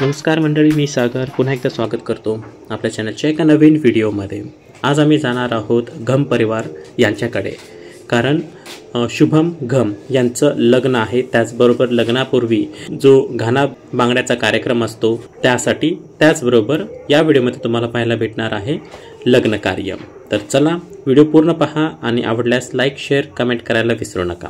नमस्कार मंडळी, मी सागर पुन्हा एकदा स्वागत करतो आपल्या चॅनलच्या एका नवीन व्हिडिओमध्ये। आज आम्ही जाणार आहोत घम परिवार यांच्याकडे, कारण शुभम घम यांचं लग्न आहे। त्याचबरोबर लग्नापूर्वी जो घाना बांगड्याचा कार्यक्रम असतो त्याचबरोबर या व्हिडिओमध्ये तुम्हाला पाहायला भेटणार आहे लग्न कार्य। तर चला व्हिडिओ पूर्ण पहा आणि आवडल्यास लाईक, शेअर, कमेंट करायला विसरू नका।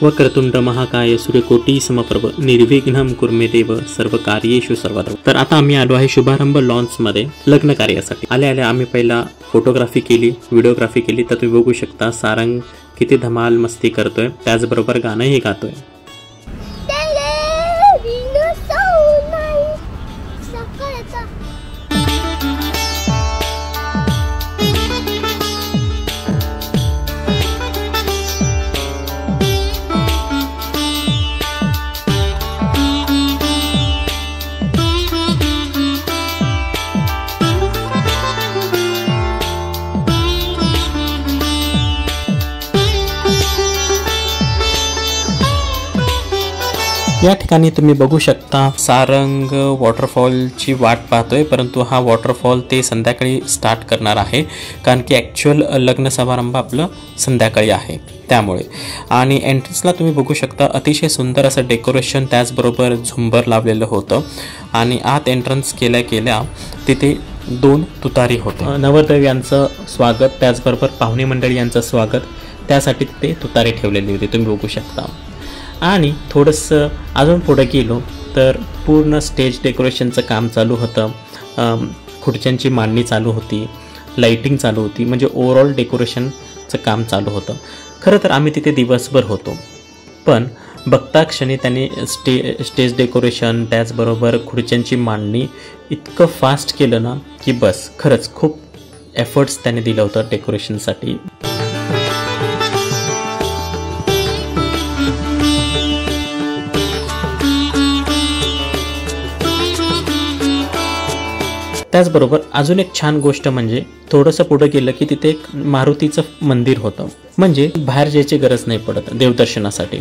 वक्रतुंड महाकाय सूर्यकोटी समप्रभ निर्विघ्नं कुर्मे देव सर्व कार्येषु सर्वदा। तर आता आम्ही आलो आहे शुभारंभ लॉन्च मध्ये लग्न कार्यासाठी। आल्या आम्ही पहिला फोटोग्राफी केली, व्हिडिओग्राफी केली। तर तुम्ही बघू शकता सारंग किती धमाल मस्ती करतोय, त्याचबरोबर गाणंही गातोय। या ठिकाणी तुम्ही बघू शकता सारंग वॉटरफॉलची वाट पाहतोय, परंतु हा वॉटरफॉल ते संध्याकाळी स्टार्ट करणार आहे, कारण की ॲक्च्युअल लग्न समारंभ आपलं संध्याकाळी आहे त्यामुळे। आणि एंट्रन्सला तुम्ही बघू शकता अतिशय सुंदर असं डेकोरेशन, त्याचबरोबर झुंबर लावलेलं होतं। आणि आत एंट्रन्स केल्या तिथे 2 तुतारी होतं। नवरदेव यांचं स्वागत, त्याचबरोबर पाहुणे मंडळी यांचं स्वागत, त्यासाठी ते तुतारी ठेवलेली होती, तुम्ही बघू शकता। आणि थोडंसं अजून पुढे गेलो तर पूर्ण स्टेज डेकोरेशनचं काम चालू होतं, खुर्च्यांची मांडणी चालू होती, लाइटिंग चालू होती, म्हणजे ओव्हरऑल डेकोरेशनचं काम चालू होतं। खरं तर आम्ही तिथे दिवसभर होतो, पण बघता क्षणी त्यांनी स्टेज डेकोरेशन त्याचबरोबर खुर्च्यांची मांडणी इतकं फास्ट केलं ना की बस, खरंच खूप एफर्ट्स त्यांनी दिलं होतं डेकोरेशनसाठी। त्याचबरोबर अजून एक छान गोष्ट म्हणजे थोडंसं पुढे गेलं की तिथे एक मारुतीचं मंदिर होतं, म्हणजे बाहेर जायची गरज नाही पडत देवदर्शनासाठी।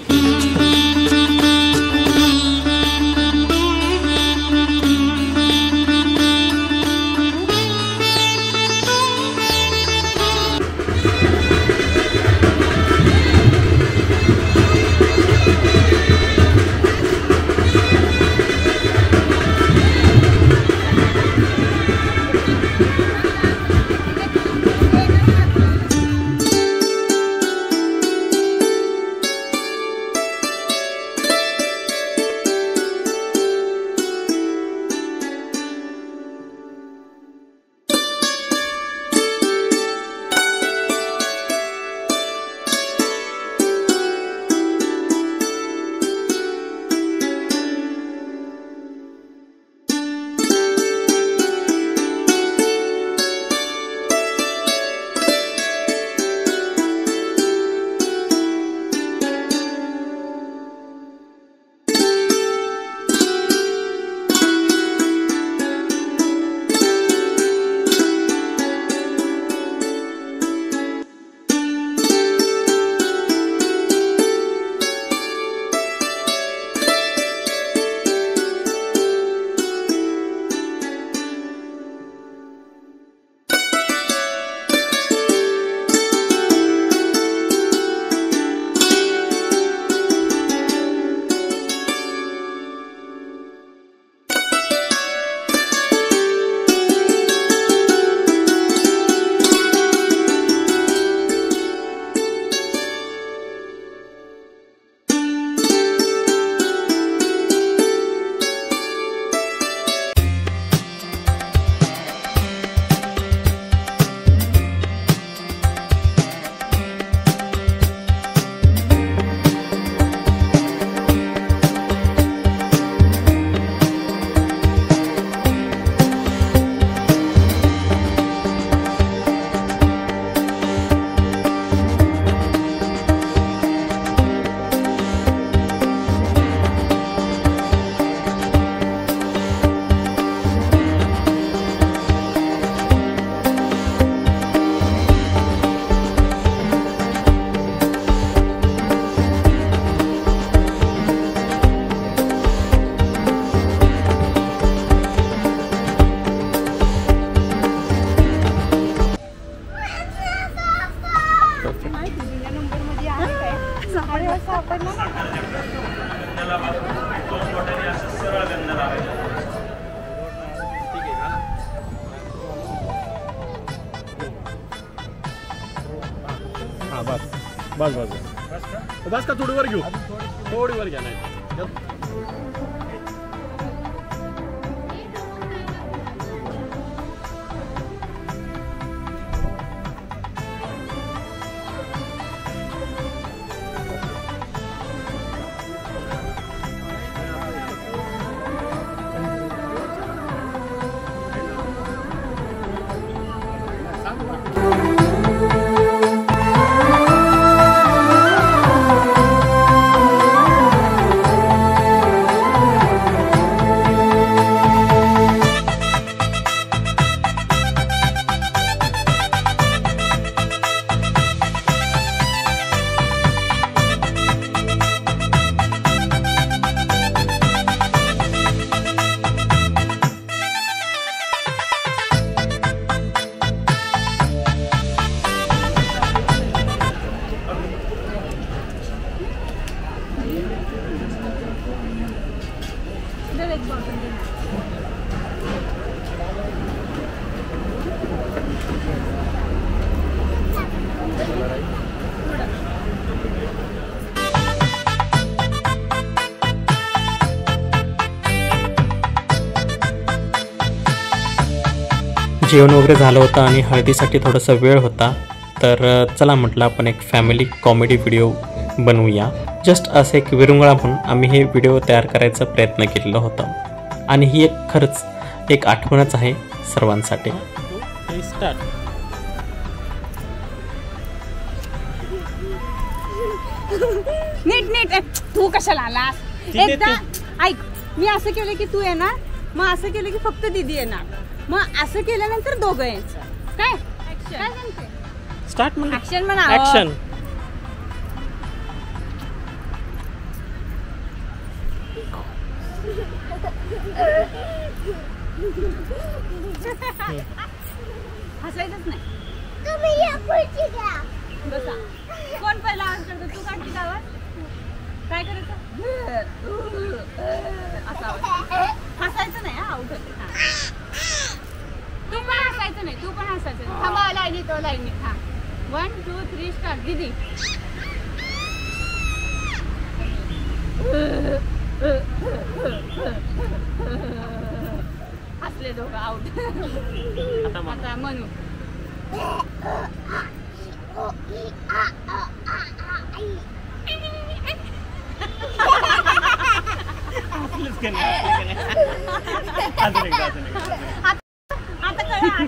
बस बस बस बस का थोडी वर घेऊ थोडी वर घ्या नाही जेवण वगैरे झालं होतं आणि हळदीसाठी थोडासा वेळ होता, तर चला म्हटलं आपण एक फॅमिली कॉमेडी व्हिडिओ बनवूया. जस्ट असं एक विरंगुळा म्हणून आम्ही हे व्हिडिओ तयार करायचा प्रयत्न केलेला होता आणि ही एक खरंच एक आठवणच आहे सर्वांसाठी. नीट नीट तू कशाला आलास? एकदा ऐक, मी असं केलं की तू येणार, मग असं केलं की फक्त दीदी येणार, मग असं केल्यानंतर दोघं यायचं. काय काय सांगते? स्टार्ट म्हणा. ऍक्शन म्हणा. ऍक्शन. हसायचंच नाही. तुम्ही या पुढची घ्या. बसा. कोण पहिला आन्सर करतो? तू काढती गावात काय करायचं? असा हसायचं नाही. आउट होते. तू पण हसायचं नाही. तू पण हसायचं नाही. थांबा लाईनीत तो लाईनीत. हा 1 2 3 स्टार्ट. दीदी हसले दोघं. आउट. आता मनू. आता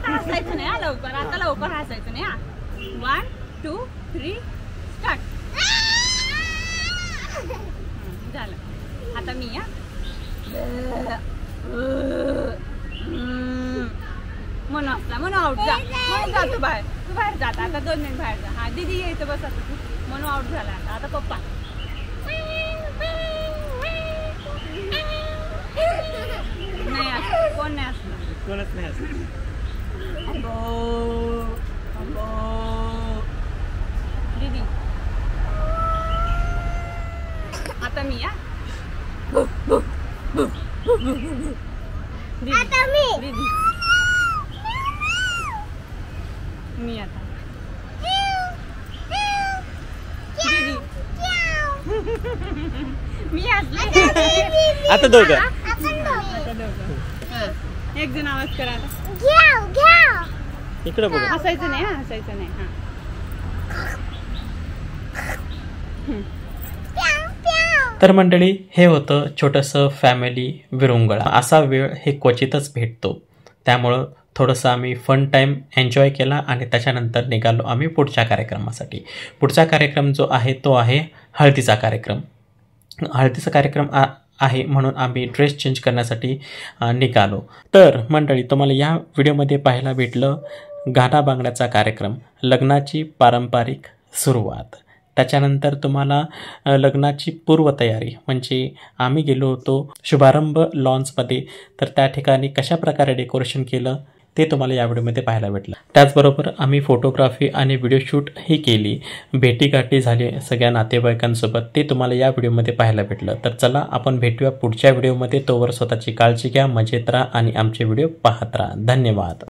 हसायचं नाही. लवकर आता लवकर हसायचं नाही. 1 2 3 स्टार्ट. झालं. आता मी या म्हणून असला म्हणून आउट. जा म्हणून जा. तू बाहेर जाता. आता 2 मिनिट बाहेर जा. हा दीदी यायचं बस. आता तू म्हणून आउट झाला. आता पप्पा. नाही असं कोण नाही असलं. कोणच नाही असं. दीदी आता मी या दीदी मी आता दीदी मी असले. आता दोघं. एक जण आवाज करा. इकडे बघा. हसायचं नाही. हसायचं नाही. तर मंडळी, हे होतं छोटंसं फॅमिली विरंगुळा. असा वेळ हे क्वचितच भेटतो, त्यामुळं थोडंसं आम्ही फन टाईम एन्जॉय केला आणि त्याच्यानंतर निघालो आम्ही पुढच्या कार्यक्रमासाठी. पुढचा कार्यक्रम जो आहे तो आहे हळदीचा कार्यक्रम. हळदीचा कार्यक्रम आहे म्हणून आम्ही ड्रेस चेंज करण्यासाठी निघालो. तर मंडळी, तुम्हाला या व्हिडिओमध्ये पाहायला भेटलं गाणा बांगड्याचा कार्यक्रम, लग्नाची पारंपरिक सुरुवात. त्याच्यानंतर तुम्हाला लग्नाची पूर्वतयारी म्हणजे आम्ही गेलो होतो शुभारंभ लॉन्समध्ये, तर त्या ठिकाणी कशा प्रकारे डेकोरेशन केलं ते तुम्हाला या व्हिडिओमध्ये पाहायला भेटलं. त्याचबरोबर आम्ही फोटोग्राफी आणि व्हिडिओ शूट ही केली, भेटीगाठी झाली सगळ्या नातेवाईकांसोबत, ते तुम्हाला या व्हिडिओमध्ये पाहायला भेटलं. तर चला आपण भेटूया पुढच्या व्हिडिओमध्ये. तोवर स्वतःची काळजी घ्या, मजेत राहा आणि आमचे व्हिडिओ पाहत राहा. धन्यवाद.